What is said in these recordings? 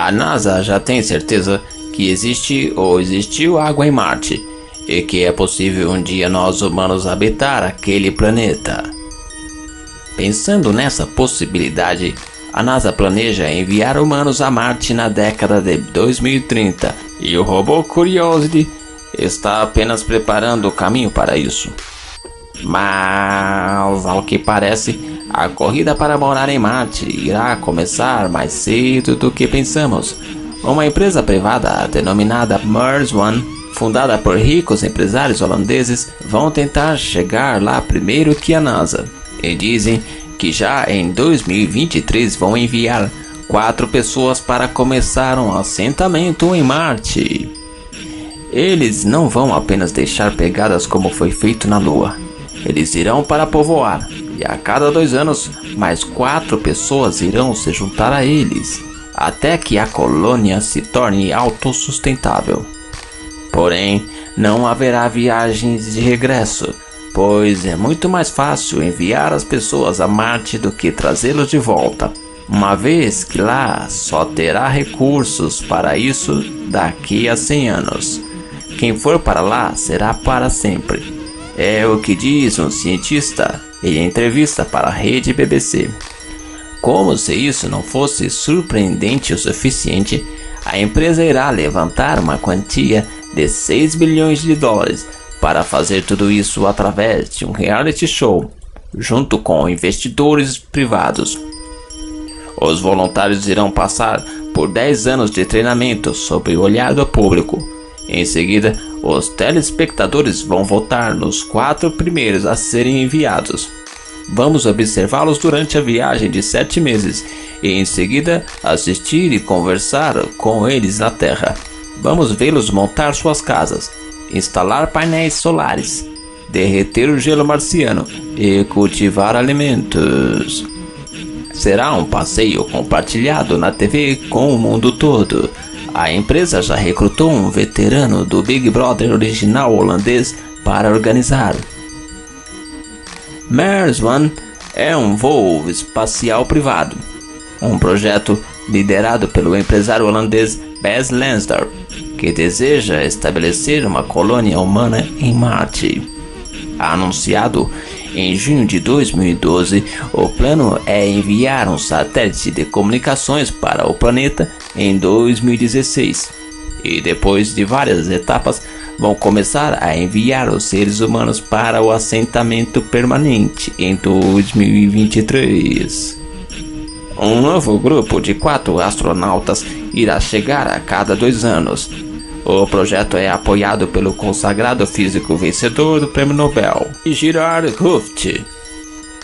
A NASA já tem certeza que existe ou existiu água em Marte e que é possível um dia nós humanos habitar aquele planeta. Pensando nessa possibilidade, a NASA planeja enviar humanos a Marte na década de 2030 e o robô Curiosity está apenas preparando o caminho para isso. Mas, ao que parece, a corrida para morar em Marte irá começar mais cedo do que pensamos. Uma empresa privada denominada Mars One, fundada por ricos empresários holandeses, vão tentar chegar lá primeiro que a NASA. E dizem que já em 2023 vão enviar 4 pessoas para começar um assentamento em Marte. Eles não vão apenas deixar pegadas como foi feito na Lua. Eles irão para povoar, e a cada 2 anos, mais 4 pessoas irão se juntar a eles, até que a colônia se torne autossustentável. Porém, não haverá viagens de regresso, pois é muito mais fácil enviar as pessoas a Marte do que trazê-los de volta, uma vez que lá só terá recursos para isso daqui a 100 anos. Quem for para lá será para sempre. É o que diz um cientista em entrevista para a rede BBC. Como se isso não fosse surpreendente o suficiente, a empresa irá levantar uma quantia de 6 bilhões de dólares para fazer tudo isso através de um reality show, junto com investidores privados. Os voluntários irão passar por 10 anos de treinamento sob o olhar do público. Em seguida, os telespectadores vão votar nos 4 primeiros a serem enviados. Vamos observá-los durante a viagem de 7 meses e em seguida assistir e conversar com eles na Terra. Vamos vê-los montar suas casas, instalar painéis solares, derreter o gelo marciano e cultivar alimentos. Será um passeio compartilhado na TV com o mundo todo. A empresa já recrutou um veterano do Big Brother original holandês para organizar. Mars One é um voo espacial privado, um projeto liderado pelo empresário holandês Bas Lansdorp, que deseja estabelecer uma colônia humana em Marte. Anunciado em junho de 2012, o plano é enviar um satélite de comunicações para o planeta em 2016, e depois de várias etapas, vão começar a enviar os seres humanos para o assentamento permanente em 2023. Um novo grupo de 4 astronautas irá chegar a cada 2 anos. O projeto é apoiado pelo consagrado físico vencedor do Prêmio Nobel, Gerard Hoeft.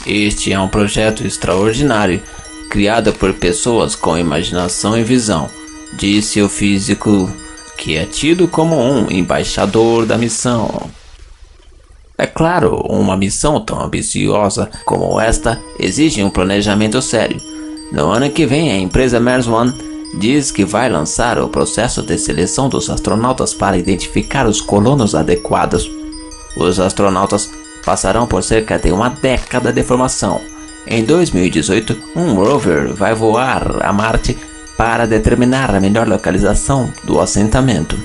Este é um projeto extraordinário, criado por pessoas com imaginação e visão, disse o físico, que é tido como um embaixador da missão. É claro, uma missão tão ambiciosa como esta exige um planejamento sério. No ano que vem, a empresa Mars One diz que vai lançar o processo de seleção dos astronautas para identificar os colonos adequados. Os astronautas passarão por cerca de uma década de formação. Em 2018, um rover vai voar a Marte para determinar a melhor localização do assentamento.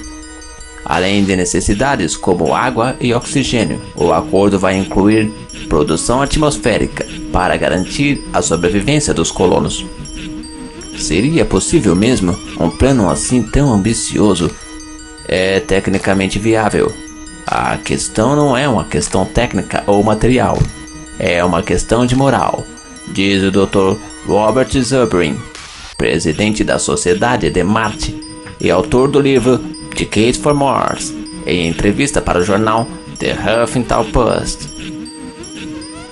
Além de necessidades como água e oxigênio, o acordo vai incluir produção atmosférica para garantir a sobrevivência dos colonos. Seria possível mesmo um plano assim tão ambicioso? É tecnicamente viável. A questão não é uma questão técnica ou material, é uma questão de moral, diz o Dr. Robert Zubrin, presidente da Sociedade de Marte e autor do livro Ticket for Mars, em entrevista para o jornal The Huffington Post.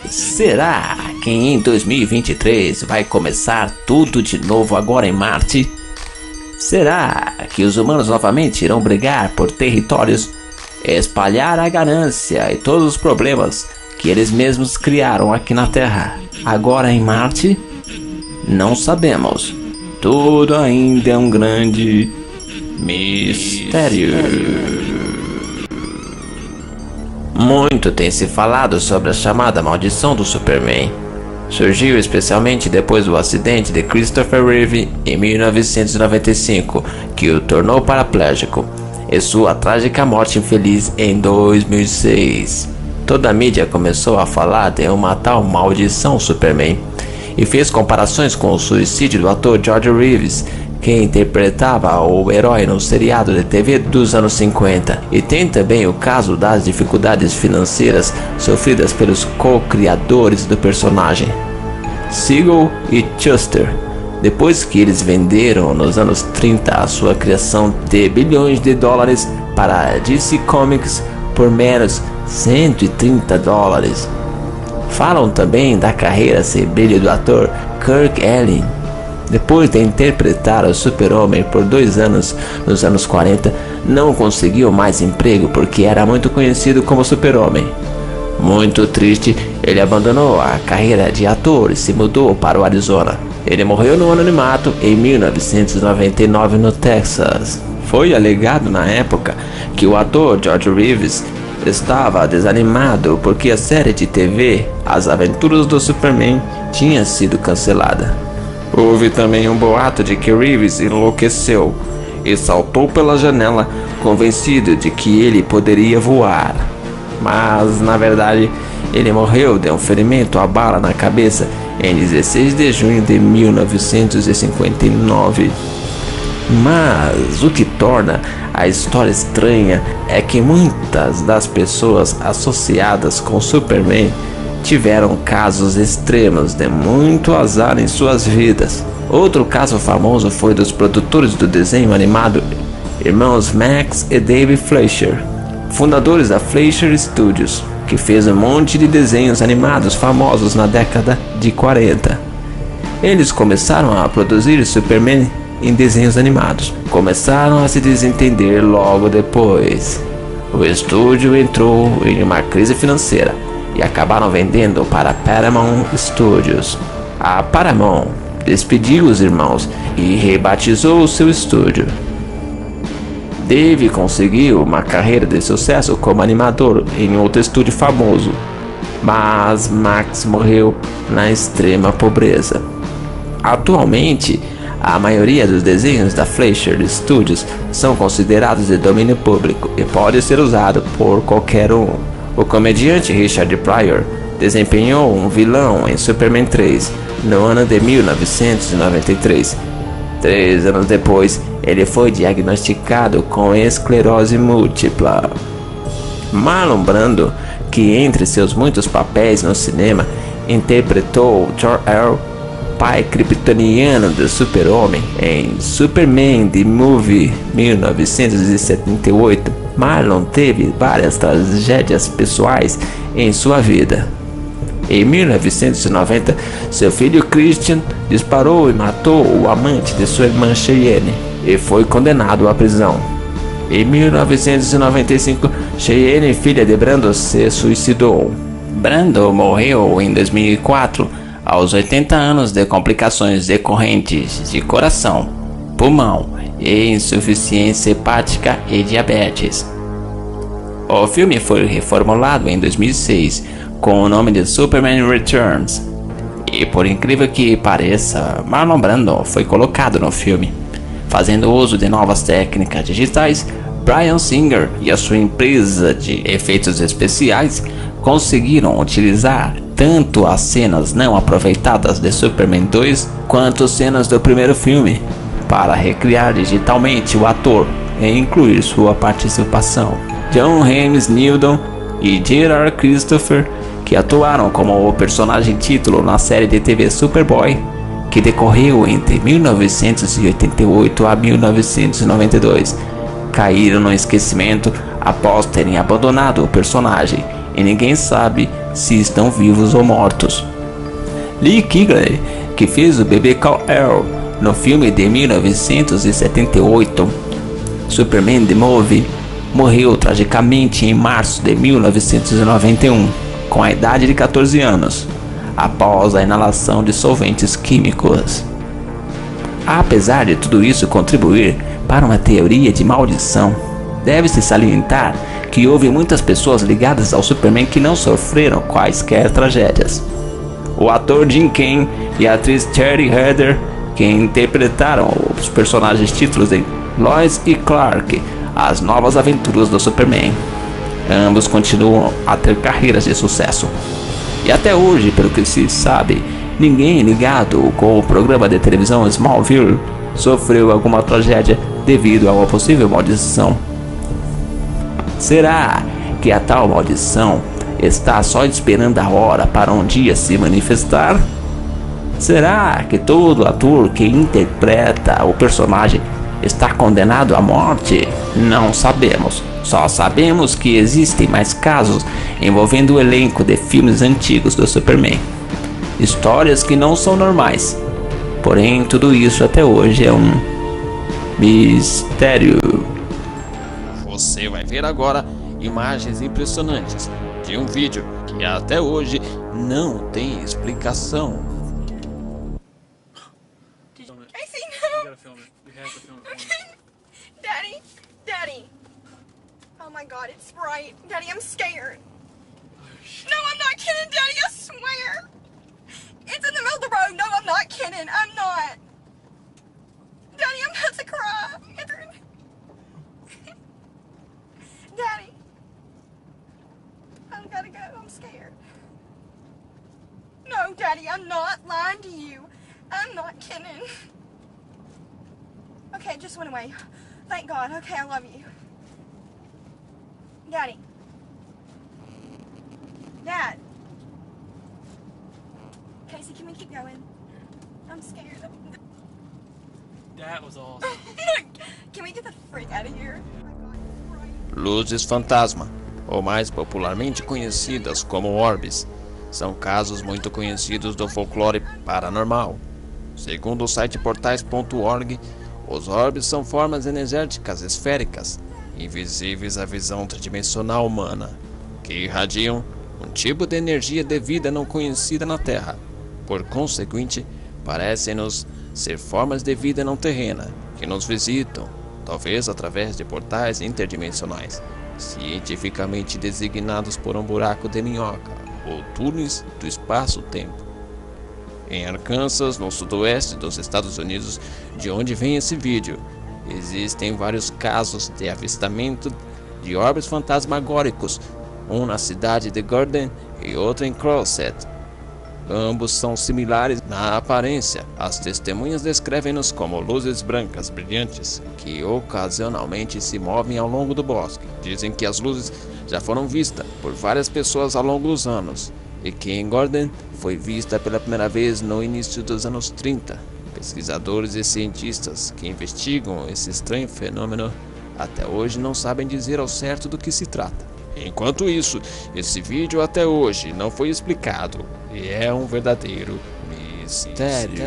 Será que em 2023 vai começar tudo de novo agora em Marte? Será que os humanos novamente irão brigar por territórios, espalhar a ganância e todos os problemas que eles mesmos criaram aqui na Terra, agora em Marte? Não sabemos. Tudo ainda é um grande mistério. Muito tem se falado sobre a chamada maldição do Superman. surgiu especialmente depois do acidente de Christopher Reeve em 1995, que o tornou paraplégico, e sua trágica morte infeliz em 2006. Toda a mídia começou a falar de uma tal maldição Superman e fez comparações com o suicídio do ator George Reeves, que interpretava o herói no seriado de TV dos anos 50. E tem também o caso das dificuldades financeiras sofridas pelos co-criadores do personagem, Siegel e Shuster, depois que eles venderam nos anos 30 a sua criação de bilhões de dólares para a DC Comics por menos $130. Falam também da carreira sem brilho do ator Kirk Allen. Depois de interpretar o Super-Homem por 2 anos nos anos 40, não conseguiu mais emprego porque era muito conhecido como Super-Homem. Muito triste, ele abandonou a carreira de ator e se mudou para o Arizona. Ele morreu no anonimato em 1999 no Texas. Foi alegado na época que o ator George Reeves estava desanimado porque a série de TV As Aventuras do Superman tinha sido cancelada. Houve também um boato de que Reeves enlouqueceu e saltou pela janela, convencido de que ele poderia voar. Mas, na verdade, ele morreu de um ferimento à bala na cabeça em 16 de junho de 1959. Mas o que torna a história estranha é que muitas das pessoas associadas com Superman tiveram casos extremos de muito azar em suas vidas. Outro caso famoso foi dos produtores do desenho animado irmãos Max e Dave Fleischer, fundadores da Fleischer Studios, que fez um monte de desenhos animados famosos na década de 40. Eles começaram a produzir Superman em desenhos animados. Começaram a se desentender logo depois. O estúdio entrou em uma crise financeira e acabaram vendendo para a Paramount Studios. A Paramount despediu os irmãos e rebatizou o seu estúdio. Dave conseguiu uma carreira de sucesso como animador em outro estúdio famoso, mas Max morreu na extrema pobreza. Atualmente, a maioria dos desenhos da Fleischer Studios são considerados de domínio público e pode ser usado por qualquer um. O comediante Richard Pryor desempenhou um vilão em Superman 3 no ano de 1993. 3 anos depois, ele foi diagnosticado com esclerose múltipla. Marlon Brando, que entre seus muitos papéis no cinema, interpretou Jor-El, pai kryptoniano do Super-Homem, em Superman The Movie 1978. Marlon teve várias tragédias pessoais em sua vida. Em 1990, seu filho Christian disparou e matou o amante de sua irmã Cheyenne e foi condenado à prisão. Em 1995, Cheyenne, filha de Brando, se suicidou. Brando morreu em 2004 aos 80 anos de complicações decorrentes de coração, pulmão e insuficiência hepática e diabetes. O filme foi reformulado em 2006 com o nome de Superman Returns, e por incrível que pareça, Marlon Brando foi colocado no filme. Fazendo uso de novas técnicas digitais, Bryan Singer e a sua empresa de efeitos especiais conseguiram utilizar tanto as cenas não aproveitadas de Superman 2 quanto cenas do primeiro filme para recriar digitalmente o ator e incluir sua participação. John James Newton e Gerard Christopher, que atuaram como o personagem título na série de TV Superboy, que decorreu entre 1988 a 1992, caíram no esquecimento após terem abandonado o personagem e ninguém sabe se estão vivos ou mortos. Lee Kigley, que fez o bebê Kal-El no filme de 1978 Superman The Movie, morreu tragicamente em março de 1991, com a idade de 14 anos, após a inalação de solventes químicos. Apesar de tudo isso contribuir para uma teoria de maldição, deve-se salientar que houve muitas pessoas ligadas ao Superman que não sofreram quaisquer tragédias. o ator Jim Kane e a atriz Terry Heather, que interpretaram os personagens títulos em Lois e Clark, As Novas Aventuras do Superman. Ambos continuam a ter carreiras de sucesso. E até hoje, pelo que se sabe, ninguém ligado com o programa de televisão Smallville sofreu alguma tragédia devido a uma possível maldição. Será que a tal maldição está só esperando a hora para um dia se manifestar? Será que todo ator que interpreta o personagem está condenado à morte? Não sabemos. Só sabemos que existem mais casos envolvendo o elenco de filmes antigos do Superman. Histórias que não são normais. Porém, tudo isso até hoje é um mistério. Você vai ver agora imagens impressionantes de um vídeo que até hoje não tem explicação. Casey, no! Daddy! Daddy! Oh my God, it's bright. Daddy, I'm scared. No, I'm not kidding, Daddy, I swear. It's in the middle of the road. No, I'm not kidding. I'm not. Daddy, I'm about to cry. Daddy. I've got to go. I'm scared. No, Daddy, I'm not lying to you. I'm not kidding. Okay, it just went away. Thank God. Okay, I love you. Daddy. Dad. Casey, can we keep going? I'm scared. That was awesome. Can we get the freak out of here? Oh my God, it's bright. Luzes fantasma, ou mais popularmente conhecidas como orbes, são casos muito conhecidos do folclore paranormal. Segundo o site portais.org, os orbes são formas energéticas esféricas, invisíveis à visão tridimensional humana, que irradiam um tipo de energia de vida não conhecida na Terra. Por conseguinte, parecem-nos ser formas de vida não terrena que nos visitam, talvez através de portais interdimensionais, cientificamente designados por um buraco de minhoca ou túneis do espaço-tempo. Em Arkansas, no sudoeste dos Estados Unidos, de onde vem esse vídeo, existem vários casos de avistamento de orbes fantasmagóricos, um na cidade de Gordon e outro em Crowset. Ambos são similares na aparência. As testemunhas descrevem-nos como luzes brancas brilhantes que ocasionalmente se movem ao longo do bosque. Dizem que as luzes já foram vistas por várias pessoas ao longo dos anos e que em Gordon foi vista pela primeira vez no início dos anos 30. Pesquisadores e cientistas que investigam esse estranho fenômeno até hoje não sabem dizer ao certo do que se trata. Enquanto isso, esse vídeo até hoje não foi explicado e é um verdadeiro mistério.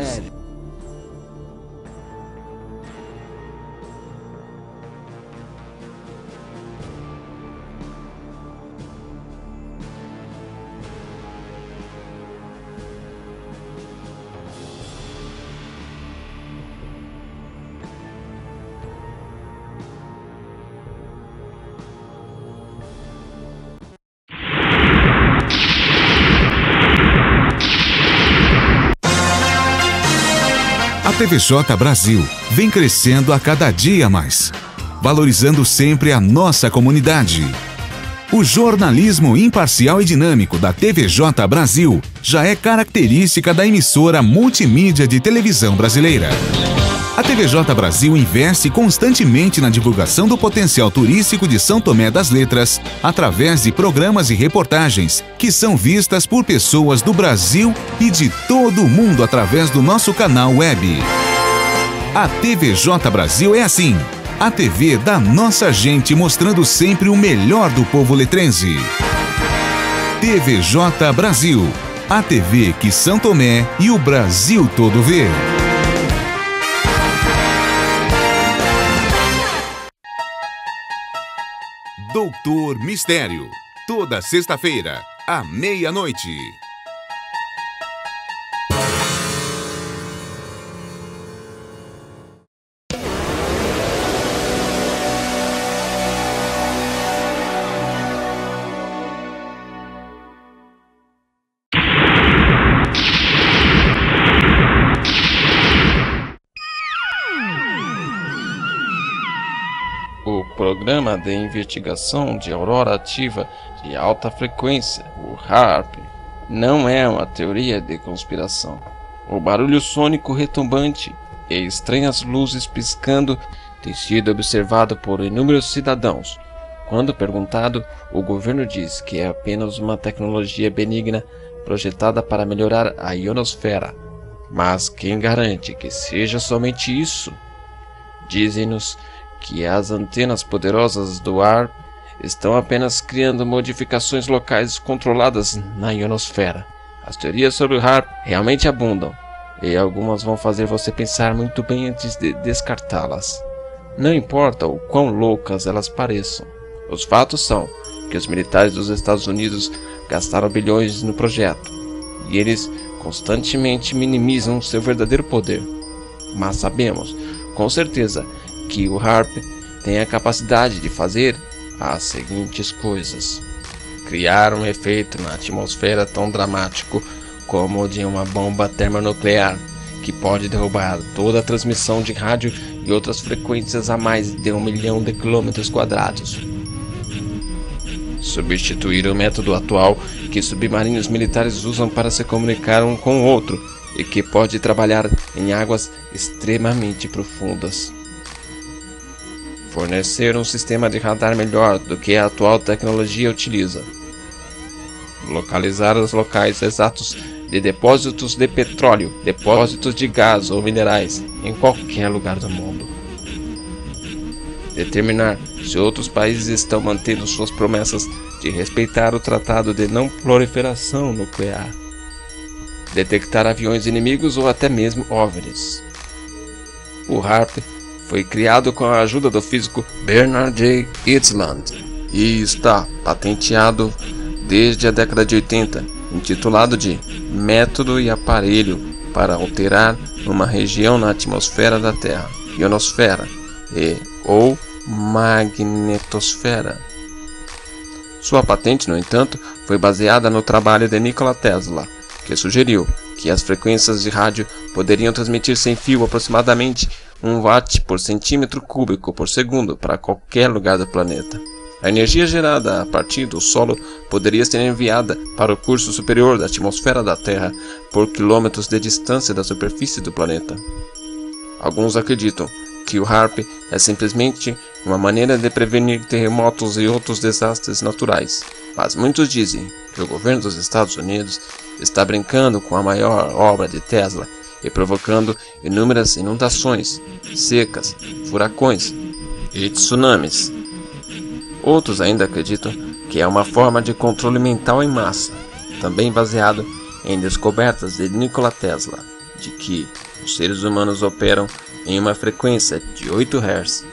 A TVJ Brasil vem crescendo a cada dia mais, valorizando sempre a nossa comunidade. O jornalismo imparcial e dinâmico da TVJ Brasil já é característica da emissora multimídia de televisão brasileira. A TVJ Brasil investe constantemente na divulgação do potencial turístico de São Tomé das Letras através de programas e reportagens que são vistas por pessoas do Brasil e de todo o mundo através do nosso canal web. A TVJ Brasil é assim, a TV da nossa gente mostrando sempre o melhor do povo letrense. TVJ Brasil, a TV que São Tomé e o Brasil todo vê. Doutor Mistério, toda sexta-feira, à meia-noite. Programa de Investigação de Aurora Ativa de Alta Frequência, o HAARP, não é uma teoria de conspiração. O barulho sônico retumbante e estranhas luzes piscando tem sido observado por inúmeros cidadãos. Quando perguntado, o governo diz que é apenas uma tecnologia benigna projetada para melhorar a ionosfera. Mas quem garante que seja somente isso? Dizem-nos que as antenas poderosas do HAARP estão apenas criando modificações locais controladas na ionosfera. As teorias sobre o HAARP realmente abundam, e algumas vão fazer você pensar muito bem antes de descartá-las. Não importa o quão loucas elas pareçam. Os fatos são que os militares dos Estados Unidos gastaram bilhões no projeto, e eles constantemente minimizam seu verdadeiro poder. Mas sabemos, com certeza, que o HAARP tem a capacidade de fazer as seguintes coisas: criar um efeito na atmosfera tão dramático como o de uma bomba termonuclear, que pode derrubar toda a transmissão de rádio e outras frequências a mais de 1 milhão de quilômetros quadrados. Substituir o método atual que submarinos militares usam para se comunicar um com o outro e que pode trabalhar em águas extremamente profundas. Fornecer um sistema de radar melhor do que a atual tecnologia utiliza. Localizar os locais exatos de depósitos de petróleo, depósitos de gás ou minerais em qualquer lugar do mundo. Determinar se outros países estão mantendo suas promessas de respeitar o Tratado de Não Proliferação Nuclear. Detectar aviões inimigos ou até mesmo OVNIs. O HAARP foi criado com a ajuda do físico Bernard J. Eastman e está patenteado desde a década de 80, intitulado de Método e Aparelho para alterar uma região na atmosfera da Terra, ionosfera ou magnetosfera. Sua patente, no entanto, foi baseada no trabalho de Nikola Tesla, que sugeriu que as frequências de rádio poderiam transmitir sem fio aproximadamente 1 watt por centímetro cúbico por segundo para qualquer lugar do planeta. A energia gerada a partir do solo poderia ser enviada para o curso superior da atmosfera da Terra por quilômetros de distância da superfície do planeta. Alguns acreditam que o HAARP é simplesmente uma maneira de prevenir terremotos e outros desastres naturais, mas muitos dizem que o governo dos Estados Unidos está brincando com a maior obra de Tesla e provocando inúmeras inundações, secas, furacões e tsunamis. Outros ainda acreditam que é uma forma de controle mental em massa, também baseado em descobertas de Nikola Tesla, de que os seres humanos operam em uma frequência de 8 Hz.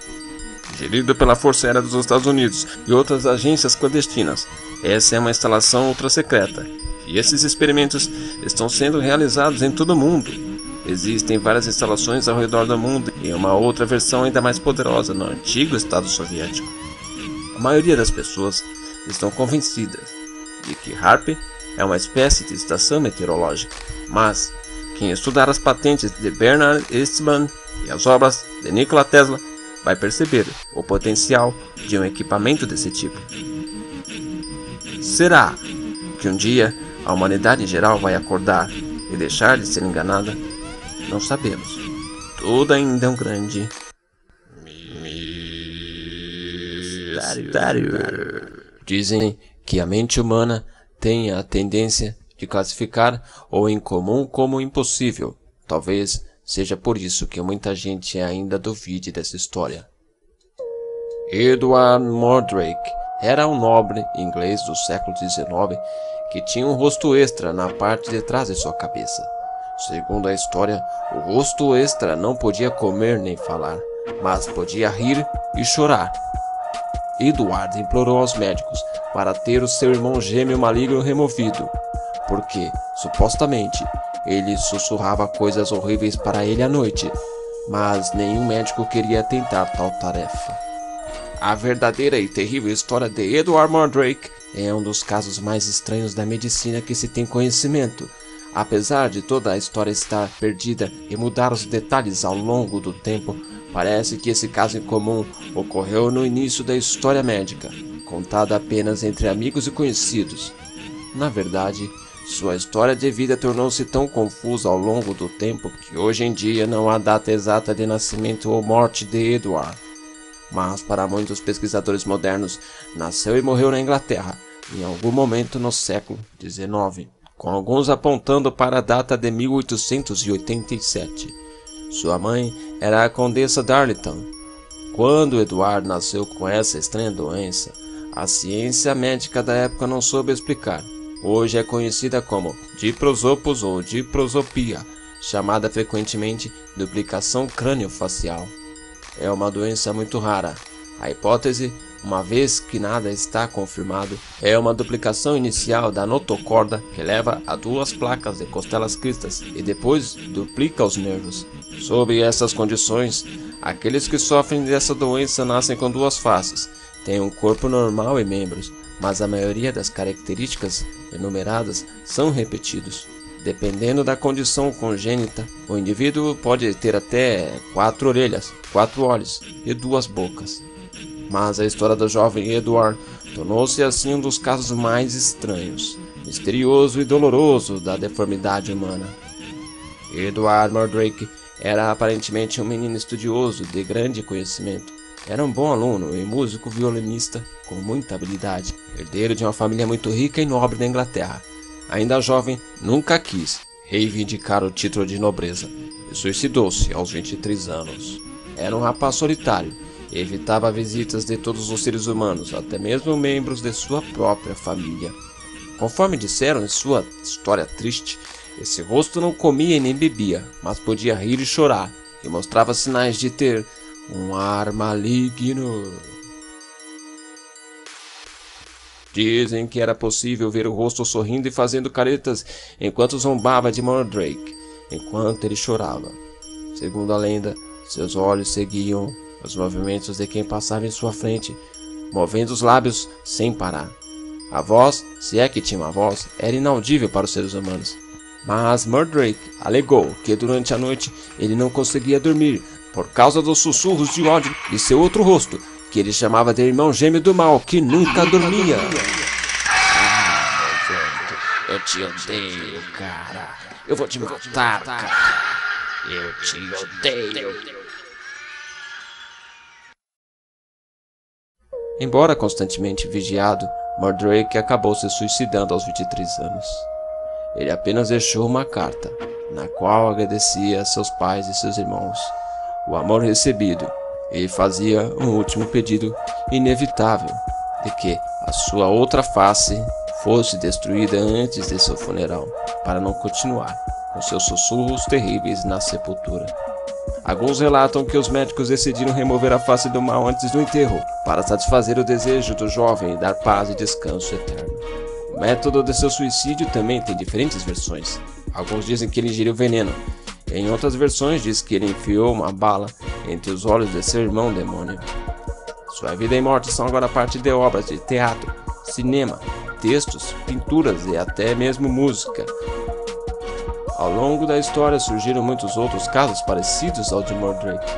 Gerido pela Força Aérea dos Estados Unidos e outras agências clandestinas, essa é uma instalação ultra-secreta, e esses experimentos estão sendo realizados em todo o mundo. Existem várias instalações ao redor do mundo e uma outra versão ainda mais poderosa no antigo Estado Soviético. A maioria das pessoas estão convencidas de que HAARP é uma espécie de estação meteorológica, mas quem estudar as patentes de Bernard Eastman e as obras de Nikola Tesla vai perceber o potencial de um equipamento desse tipo. Será que um dia a humanidade em geral vai acordar e deixar de ser enganada? Não sabemos. Tudo ainda é um grande mistério. Dizem que a mente humana tem a tendência de classificar o incomum como impossível. Talvez seja por isso que muita gente ainda duvide dessa história. Edward Mordrake era um nobre inglês do século XIX que tinha um rosto extra na parte de trás de sua cabeça. Segundo a história, o rosto extra não podia comer nem falar, mas podia rir e chorar. Edward implorou aos médicos para ter o seu irmão gêmeo maligno removido, porque, supostamente, ele sussurrava coisas horríveis para ele à noite, mas nenhum médico queria tentar tal tarefa. A verdadeira e terrível história de Edward Mordrake é um dos casos mais estranhos da medicina que se tem conhecimento. Apesar de toda a história estar perdida e mudar os detalhes ao longo do tempo, Parece que esse caso incomum ocorreu no início da história médica, contada apenas entre amigos e conhecidos. Na verdade, sua história de vida tornou-se tão confusa ao longo do tempo que hoje em dia não há data exata de nascimento ou morte de Edward. Mas para muitos pesquisadores modernos, nasceu e morreu na Inglaterra, em algum momento no século XIX, com alguns apontando para a data de 1887. Sua mãe era a Condessa Darlington. Quando Edward nasceu com essa estranha doença, a ciência médica da época não soube explicar. Hoje é conhecida como diprosopos ou diprosopia, chamada frequentemente duplicação crâniofacial. É uma doença muito rara. A hipótese, uma vez que nada está confirmado, é uma duplicação inicial da notocorda que leva a duas placas de costelas cristas e depois duplica os nervos. Sob essas condições, aqueles que sofrem dessa doença nascem com duas faces, têm um corpo normal e membros, mas a maioria das características enumeradas são repetidos. Dependendo da condição congênita, o indivíduo pode ter até 4 orelhas, 4 olhos e 2 bocas. Mas a história do jovem Edward tornou-se assim um dos casos mais estranhos, misterioso e doloroso da deformidade humana. Edward Mordrake era aparentemente um menino estudioso de grande conhecimento. Era um bom aluno e músico violinista com muita habilidade, herdeiro de uma família muito rica e nobre da Inglaterra. Ainda jovem, nunca quis reivindicar o título de nobreza e suicidou-se aos 23 anos. Era um rapaz solitário e evitava visitas de todos os seres humanos, até mesmo membros de sua própria família. Conforme disseram em sua história triste, esse rosto não comia e nem bebia, mas podia rir e chorar, e mostrava sinais de ter um ar maligno. Dizem que era possível ver o rosto sorrindo e fazendo caretas enquanto zombava de Mordrake, enquanto ele chorava. Segundo a lenda, seus olhos seguiam os movimentos de quem passava em sua frente, movendo os lábios sem parar. A voz, se é que tinha uma voz, era inaudível para os seres humanos. Mas Mordrake alegou que durante a noite ele não conseguia dormir por causa dos sussurros de ódio de seu outro rosto, que ele chamava de irmão gêmeo do mal, que nunca dormia. Eu te odeio, cara. Eu vou te matar, cara. Eu te odeio. Embora constantemente vigiado, Mordrake acabou se suicidando aos 23 anos. Ele apenas deixou uma carta, na qual agradecia a seus pais e seus irmãos o amor recebido, e fazia um último pedido inevitável de que a sua outra face fosse destruída antes de seu funeral, para não continuar com seus sussurros terríveis na sepultura. Alguns relatam que os médicos decidiram remover a face do mal antes do enterro, para satisfazer o desejo do jovem e dar paz e descanso eterno. O método de seu suicídio também tem diferentes versões. Alguns dizem que ele ingeriu veneno. Em outras versões diz que ele enfiou uma bala entre os olhos de seu irmão demônio. Sua vida e morte são agora parte de obras de teatro, cinema, textos, pinturas e até mesmo música. Ao longo da história surgiram muitos outros casos parecidos ao de Mordrake.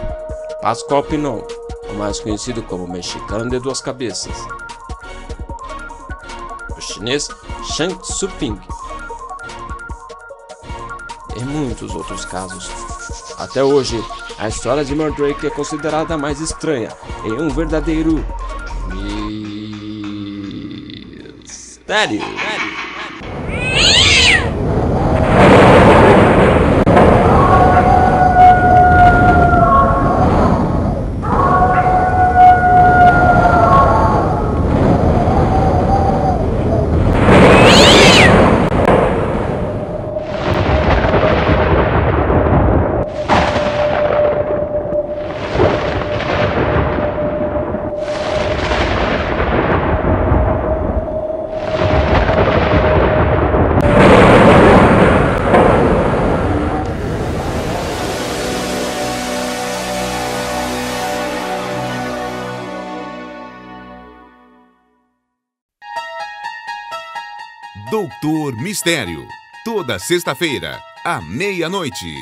Pascual Pinon, o mais conhecido como mexicano de 2 cabeças. O chinês Shang Tsuping. E muitos outros casos. Até hoje, a história de Mordrake é considerada a mais estranha e um verdadeiro mistério. Doutor Mistério, toda sexta-feira, à meia-noite.